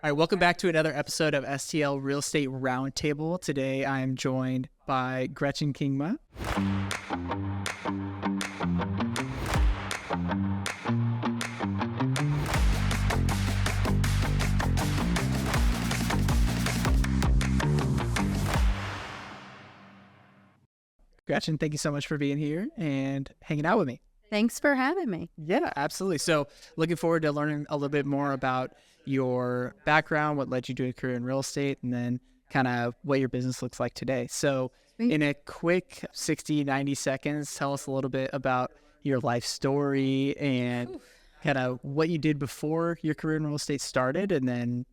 All right, welcome back to another episode of STL Real Estate Roundtable. Today I am joined by Gretchen Kingma. Gretchen, thank you so much for being here and hanging out with me. Thanks for having me. Yeah, absolutely. So looking forward to learning a little bit more about your background, what led you to a career in real estate, and then kind of what your business looks like today. So Sweet. in a quick 60, 90 seconds, tell us a little bit about your life story and kind of what you did before your career in real estate started, and then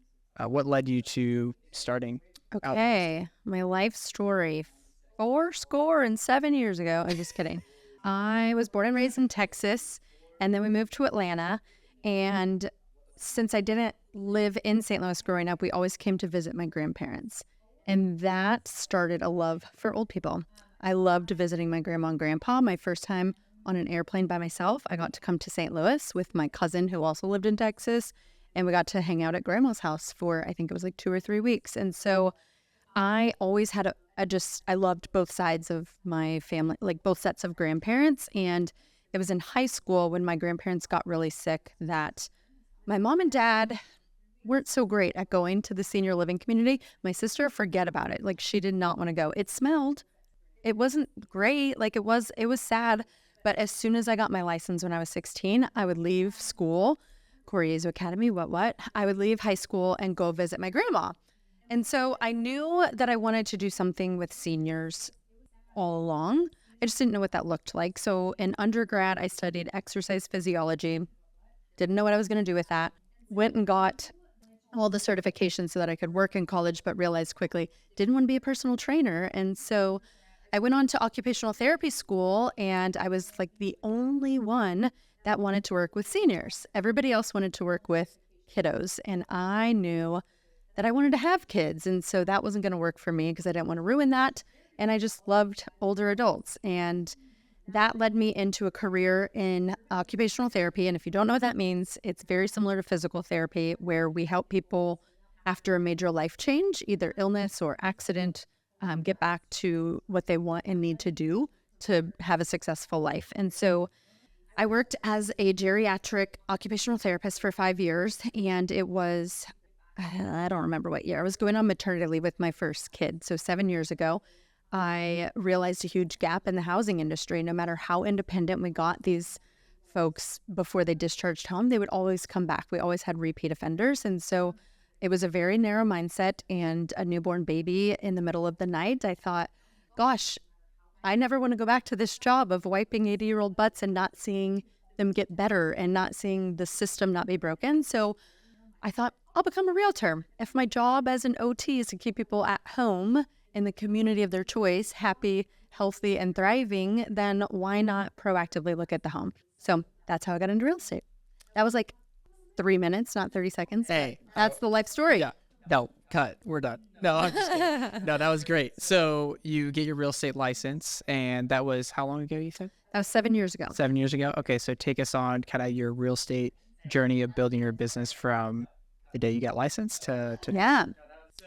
what led you to starting out. Okay, my life story. 7 years ago. I'm just kidding. I was born and raised in Texas, and then we moved to Atlanta. And since I didn't live in St. Louis growing up, we always came to visit my grandparents. And that started a love for old people. I loved visiting my grandma and grandpa. My first time on an airplane by myself, I got to come to St. Louis with my cousin who also lived in Texas. And we got to hang out at grandma's house for, I think it was like 2 or 3 weeks. And so I always had I loved both sides of my family, like both sets of grandparents. And it was in high school when my grandparents got really sick that my mom and dad weren't so great at going to the senior living community. My sister, forget about it. Like, she did not want to go. It smelled. It wasn't great. Like, it was sad. But as soon as I got my license when I was 16, I would leave school, Coriezo Academy, what? I would leave high school and go visit my grandma. And so I knew that I wanted to do something with seniors all along. I just didn't know what that looked like. So in undergrad, I studied exercise physiology. Didn't know what I was going to do with that. Went and got all the certifications so that I could work in college, but realized quickly didn't want to be a personal trainer. And so I went on to occupational therapy school, and I was like the only one that wanted to work with seniors. Everybody else wanted to work with kiddos. And I knew that I wanted to have kids. And so that wasn't going to work for me because I didn't want to ruin that. And I just loved older adults. And that led me into a career in occupational therapy. And if you don't know what that means, it's very similar to physical therapy, where we help people after a major life change, either illness or accident, get back to what they want and need to do to have a successful life. And so I worked as a geriatric occupational therapist for 5 years, and it was, I don't remember what year. I was going on maternity leave with my first kid. So 7 years ago, I realized a huge gap in the housing industry. No matter how independent we got these folks before they discharged home, they would always come back. We always had repeat offenders. And so it was a very narrow mindset, and a newborn baby in the middle of the night. I thought, gosh, I never want to go back to this job of wiping 80-year-old butts and not seeing them get better and not seeing the system not be broken. So I thought, I'll become a realtor. If my job as an OT is to keep people at home in the community of their choice, happy, healthy, and thriving, then why not proactively look at the home? So that's how I got into real estate. That was like 3 minutes, not 30 seconds. Hey. That's the life story. Yeah. No, cut. We're done. No, I'm just kidding. No, that was great. So you get your real estate license, and that was how long ago, you said? That was 7 years ago. 7 years ago? Okay, so take us on kind of your real estate journey of building your business from the day you got licensed to... Yeah.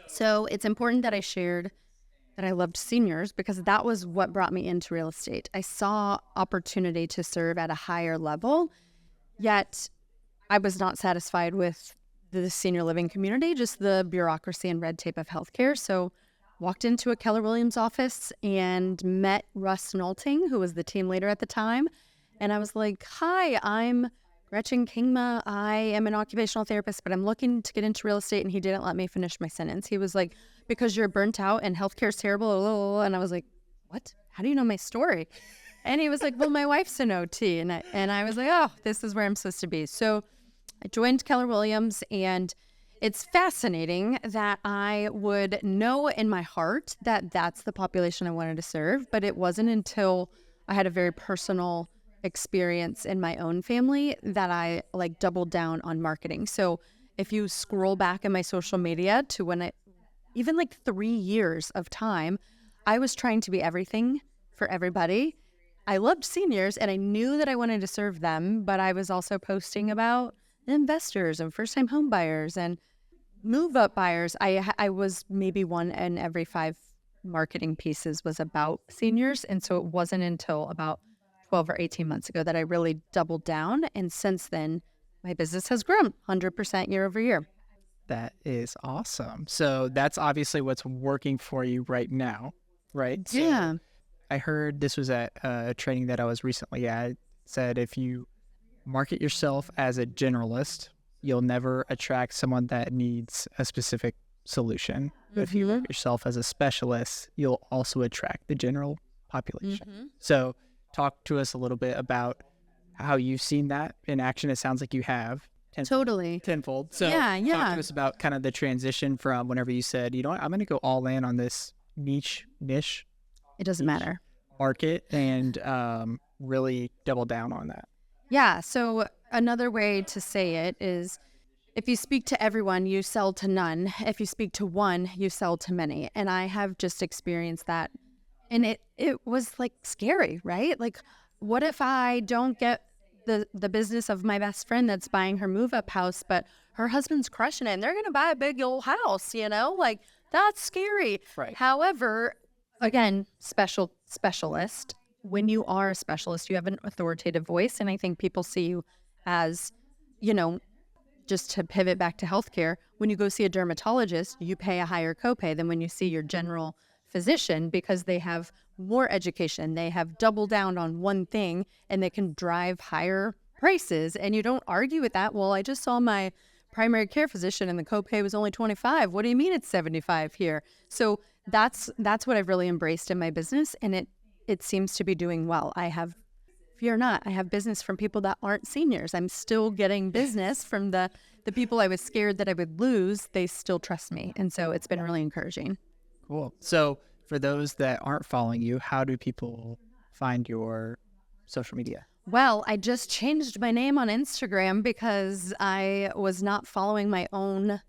So it's important that I shared that I loved seniors, because that was what brought me into real estate. I saw opportunity to serve at a higher level, yet I was not satisfied with the senior living community, just the bureaucracy and red tape of healthcare. So walked into a Keller Williams office and met Russ Nolting, who was the team leader at the time. And I was like, hi, I'm Gretchen Kingma. I am an occupational therapist, but I'm looking to get into real estate. And he didn't let me finish my sentence. He was like, because you're burnt out and healthcare is terrible. And I was like, what? How do you know my story? And he was like, well, my wife's an OT. And I was like, oh, this is where I'm supposed to be. So I joined Keller Williams, and it's fascinating that I would know in my heart that that's the population I wanted to serve, but it wasn't until I had a very personal experience in my own family that I like doubled down on marketing. So if you scroll back in my social media to when even like 3 years of time, I was trying to be everything for everybody. I loved seniors and I knew that I wanted to serve them, but I was also posting about investors and first-time home buyers and move up buyers, I was maybe one in every 5 marketing pieces was about seniors. And so it wasn't until about 12 or 18 months ago that I really doubled down. And since then, my business has grown 100% year over year. That is awesome. So that's obviously what's working for you right now, right? Yeah. So I heard this was at a training that I was recently at. It said if you market yourself as a generalist, you'll never attract someone that needs a specific solution. But if you market yourself as a specialist, you'll also attract the general population. So talk to us a little bit about how you've seen that in action. It sounds like you have. Totally. Tenfold. So Yeah. talk to us about kind of the transition from whenever you said, you know what, I'm going to go all in on this niche It doesn't matter. market and really double down on that. Yeah. So another way to say it is if you speak to everyone, you sell to none. If you speak to one, you sell to many. And I have just experienced that. And it was like scary, right? Like, what if I don't get the business of my best friend that's buying her move up house, but her husband's crushing it and they're going to buy a big old house, like that's scary. Right. However, again, specialist, when you are a specialist, you have an authoritative voice. And I think people see you as, just to pivot back to healthcare, when you go see a dermatologist, you pay a higher copay than when you see your general physician because they have more education. They have doubled down on one thing and they can drive higher prices. And you don't argue with that. Well, I just saw my primary care physician and the copay was only 25. What do you mean it's 75 here? So that's what I've really embraced in my business. And it seems to be doing well. Fear not, I have business from people that aren't seniors. I'm still getting business from the people I was scared that I would lose. They still trust me. And so it's been really encouraging. Cool. So for those that aren't following you, how do people find your social media? Well, I just changed my name on Instagram because I was not following my own,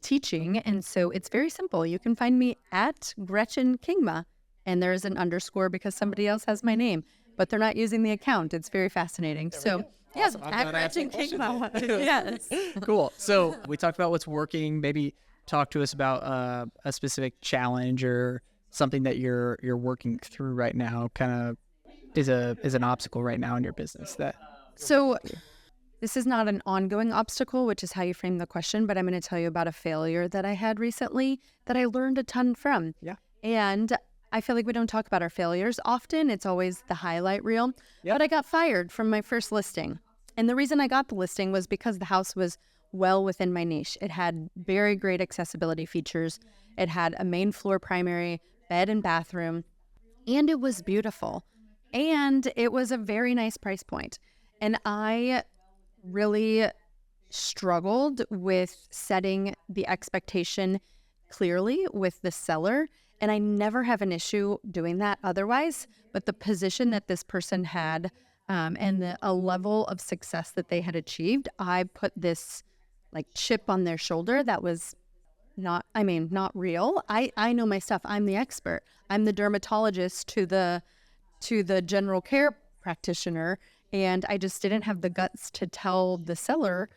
teaching. And so it's very simple. You can find me at Gretchen Kingma. And there's an underscore because somebody else has my name, but they're not using the account. It's very fascinating. So, yes, Awesome. at Gretchen Kingma. Yes. Cool. So we talked about what's working. Maybe talk to us about a specific challenge or something that you're working through right now. Kind of is an obstacle right now in your business that. So this is not an ongoing obstacle, which is how you frame the question, but I'm going to tell you about a failure that I had recently that I learned a ton from. Yeah. And I feel like we don't talk about our failures often. It's always the highlight reel. Yep. But I got fired from my first listing. And the reason I got the listing was because the house was well within my niche. It had very great accessibility features. It had a main floor primary, bed and bathroom, and it was beautiful. And it was a very nice price point. And I really struggled with setting the expectation clearly with the seller. And I never have an issue doing that otherwise. But the position that this person had and a level of success that they had achieved, I put this like chip on their shoulder that was not real. I know my stuff. I'm the expert. I'm the dermatologist to the general care practitioner. And I just didn't have the guts to tell the seller,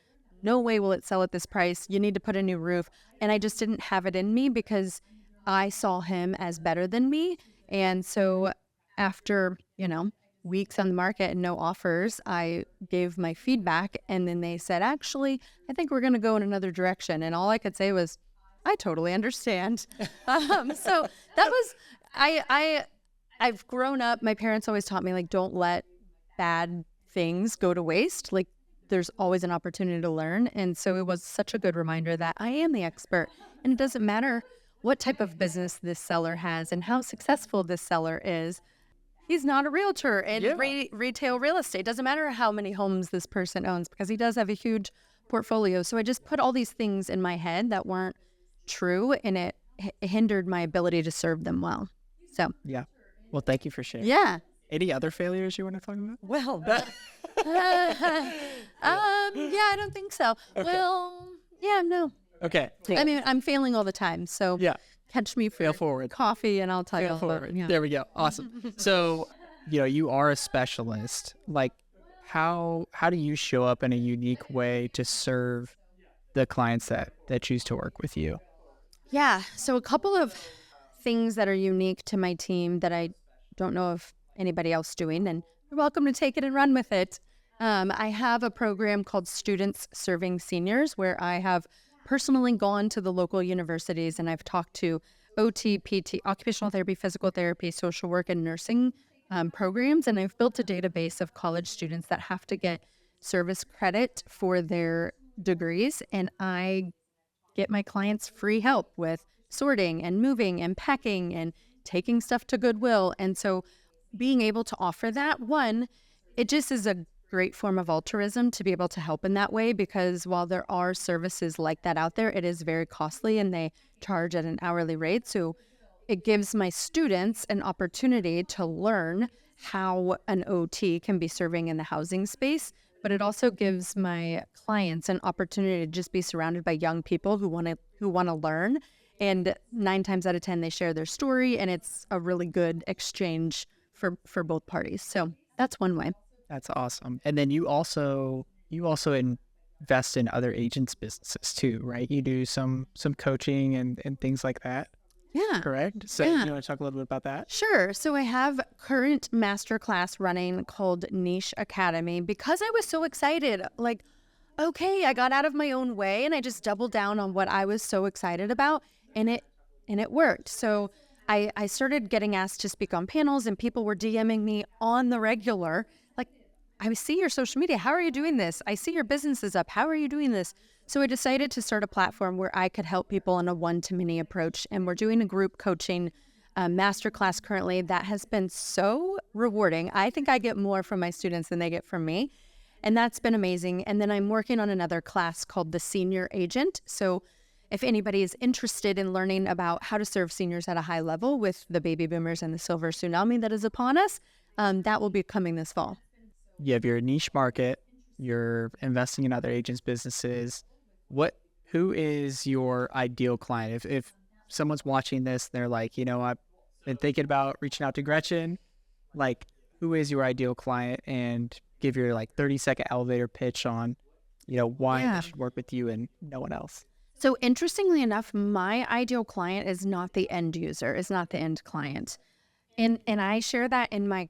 no way will it sell at this price. You need to put a new roof. And I just didn't have it in me because I saw him as better than me. And so after, weeks on the market and no offers, I gave my feedback. And then they said, actually, I think we're going to go in another direction. And all I could say was, I totally understand. So that was, I've grown up. My parents always taught me, like, don't let bad things go to waste. Like, there's always an opportunity to learn. And so it was such a good reminder that I am the expert. And it doesn't matter what type of business this seller has and how successful this seller is. He's not a realtor in retail real estate. Doesn't matter how many homes this person owns because he does have a huge portfolio. So I just put all these things in my head that weren't true, and it hindered my ability to serve them well. So yeah. Well, thank you for sharing. Yeah. Any other failures you want to talk about? Well, yeah, I don't think so. Okay. Well, yeah, no. Okay. Cool. I mean, I'm failing all the time. So yeah. Catch me for fail forward coffee and I'll tell you all about it. Yeah. There we go. Awesome. So, you are a specialist. Like, how do you show up in a unique way to serve the clients that choose to work with you? Yeah. So a couple of things that are unique to my team that I don't know of anybody else doing, and you're welcome to take it and run with it. I have a program called Students Serving Seniors, where I have personally gone to the local universities and I've talked to OT, PT, occupational therapy, physical therapy, social work, and nursing programs. And I've built a database of college students that have to get service credit for their degrees. And I get my clients free help with sorting and moving and packing and taking stuff to Goodwill. And so being able to offer that, one, it just is a great form of altruism to be able to help in that way, because while there are services like that out there, it is very costly and they charge at an hourly rate. So it gives my students an opportunity to learn how an OT can be serving in the housing space, but it also gives my clients an opportunity to just be surrounded by young people who want to learn. And 9 times out of 10, they share their story, and it's a really good exchange for both parties. So that's one way. That's awesome. And then you also invest in other agents' businesses too, right? You do some coaching and things like that. Yeah. Correct? So Yeah. you want to talk a little bit about that? Sure. So I have current masterclass running called Niche Academy because I was so excited. Like, okay, I got out of my own way and I just doubled down on what I was so excited about, and it worked. So I started getting asked to speak on panels, and people were DMing me on the regular, like, I see your social media. How are you doing this? I see your business is up. How are you doing this? So I decided to start a platform where I could help people in a one-to-many approach. And we're doing a group coaching masterclass currently that has been so rewarding. I think I get more from my students than they get from me. And that's been amazing. And then I'm working on another class called the Senior Agent. So if anybody is interested in learning about how to serve seniors at a high level with the baby boomers and the silver tsunami that is upon us, that will be coming this fall. You have your niche market, you're investing in other agents' businesses. Who is your ideal client? If someone's watching this, they're like, I've been thinking about reaching out to Gretchen, like, who is your ideal client? And give your 30-second elevator pitch on, why they should work with you and no one else. So interestingly enough, my ideal client is not the end user, is not the end client. And I share that in my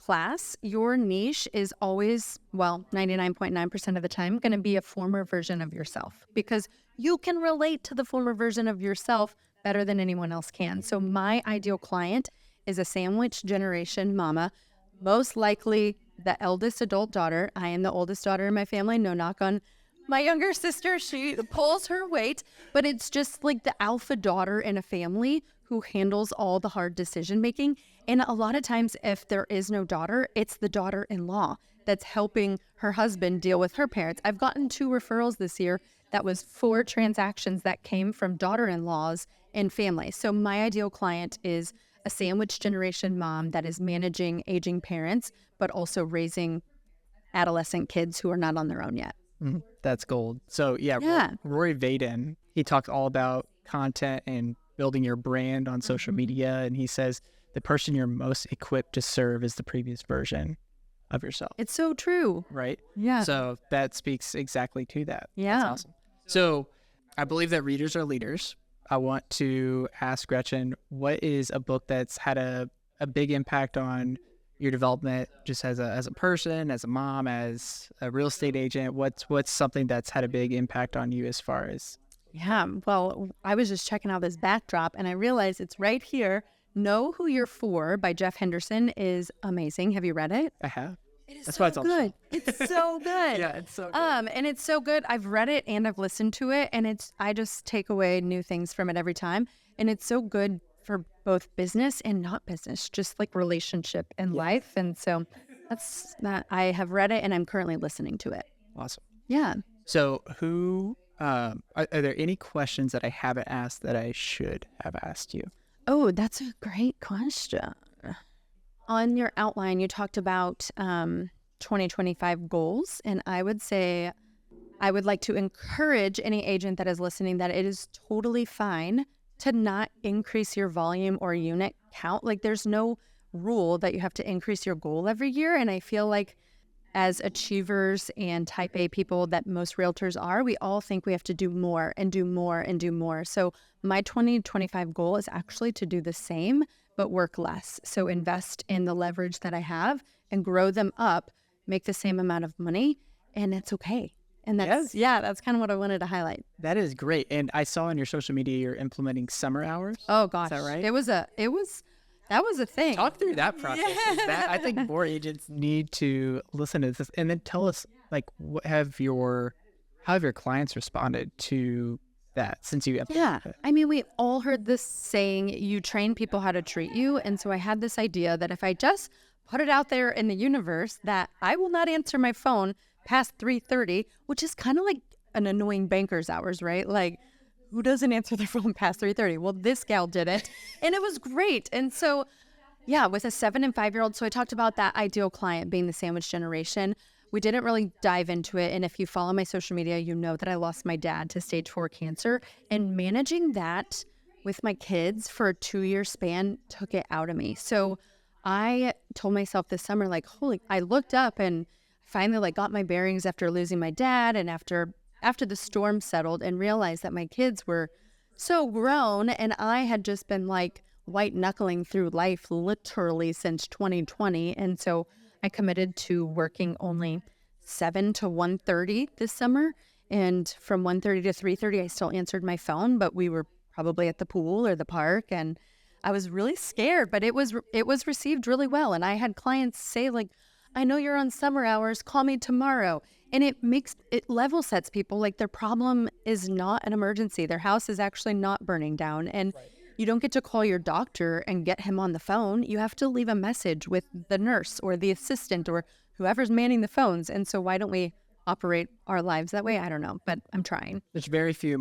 class. Your niche is always, 99.9% of the time, going to be a former version of yourself, because you can relate to the former version of yourself better than anyone else can. So my ideal client is a sandwich generation mama, most likely the eldest adult daughter. I am the oldest daughter in my family. No knock on my younger sister. She pulls her weight, but it's just like the alpha daughter in a family who handles all the hard decision making. And a lot of times, if there is no daughter, it's the daughter-in-law that's helping her husband deal with her parents. I've gotten 2 referrals this year. That was 4 transactions that came from daughter-in-laws and family. So my ideal client is a sandwich generation mom that is managing aging parents, but also raising adolescent kids who are not on their own yet. Mm-hmm. That's gold. So yeah. Roy Vaden, he talks all about content and building your brand on social media. And he says the person you're most equipped to serve is the previous version of yourself. It's so true. Right? Yeah. So that speaks exactly to that. Yeah. That's awesome. So I believe that readers are leaders. I want to ask Gretchen, what is a book that's had a big impact on your development, just as a person, as a mom, as a real estate agent? What's something that's had a big impact on you as far as? Yeah, well, I was just checking out this backdrop and I realized it's right here. Know Who You're For by Jeff Henderson is amazing. Have you read it? I have. It is That's so why it's good. It's so good. Yeah, it's so good. And it's so good. I've read it and I've listened to it, and I just take away new things from it every time. And it's so good for both business and not business, just like relationship and life. And so that's that. I have read it and I'm currently listening to it. Awesome. Yeah. So are there any questions that I haven't asked that I should have asked you? Oh, that's a great question. On your outline, you talked about 2025 goals, and I would say I would like to encourage any agent that is listening that it is totally fine to not increase your volume or unit count. Like, there's no rule that you have to increase your goal every year, and I feel like as achievers and type A people that most realtors are, we all think we have to do more and do more and do more. So my 2025 goal is actually to do the same, but work less. So invest in the leverage that I have and grow them up, make the same amount of money, and it's okay. And that's kind of what I wanted to highlight. That is great. And I saw on your social media you're implementing summer hours. Oh gosh. Is that right? That was a thing. Talk through that process. I think more agents need to listen to this, and then tell us, like, how have your clients responded to that since you Yeah. I mean, we all heard this saying, you train people how to treat you. And so I had this idea that if I just put it out there in the universe that I will not answer my phone past 3:30, which is kind of like an annoying banker's hours, right? Like, who doesn't answer their phone past 3:30? Well, this gal did it, and it was great. And so, yeah, with a 7 and 5-year-old, so I talked about that ideal client being the sandwich generation. We didn't really dive into it, and if you follow my social media, you know that I lost my dad to stage 4 cancer, and managing that with my kids for a 2-year span took it out of me. So I told myself this summer, like, I looked up and finally like got my bearings after losing my dad and after the storm settled, and realized that my kids were so grown and I had just been like white knuckling through life literally since 2020. And so I committed to working only 7 to 1:30 this summer. And from 1:30 to 3:30, I still answered my phone, but we were probably at the pool or the park. And I was really scared, but it was received really well. And I had clients say, like, I know you're on summer hours, call me tomorrow. And it level sets people, like their problem is not an emergency. Their house is actually not burning down. And you don't get to call your doctor and get him on the phone. You have to leave a message with the nurse or the assistant or whoever's manning the phones. And so why don't we operate our lives that way? I don't know, but I'm trying. There's very few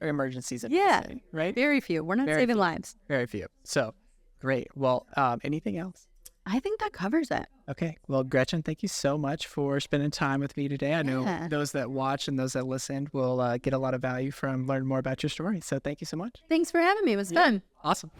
emergencies in Yeah, the city, right? Very few. We're not saving lives. Very few. So, great. Well, anything else? I think that covers it. Okay. Well, Gretchen, thank you so much for spending time with me today. I know those that watch and those that listened will get a lot of value from learning more about your story. So thank you so much. Thanks for having me. It was fun. Awesome.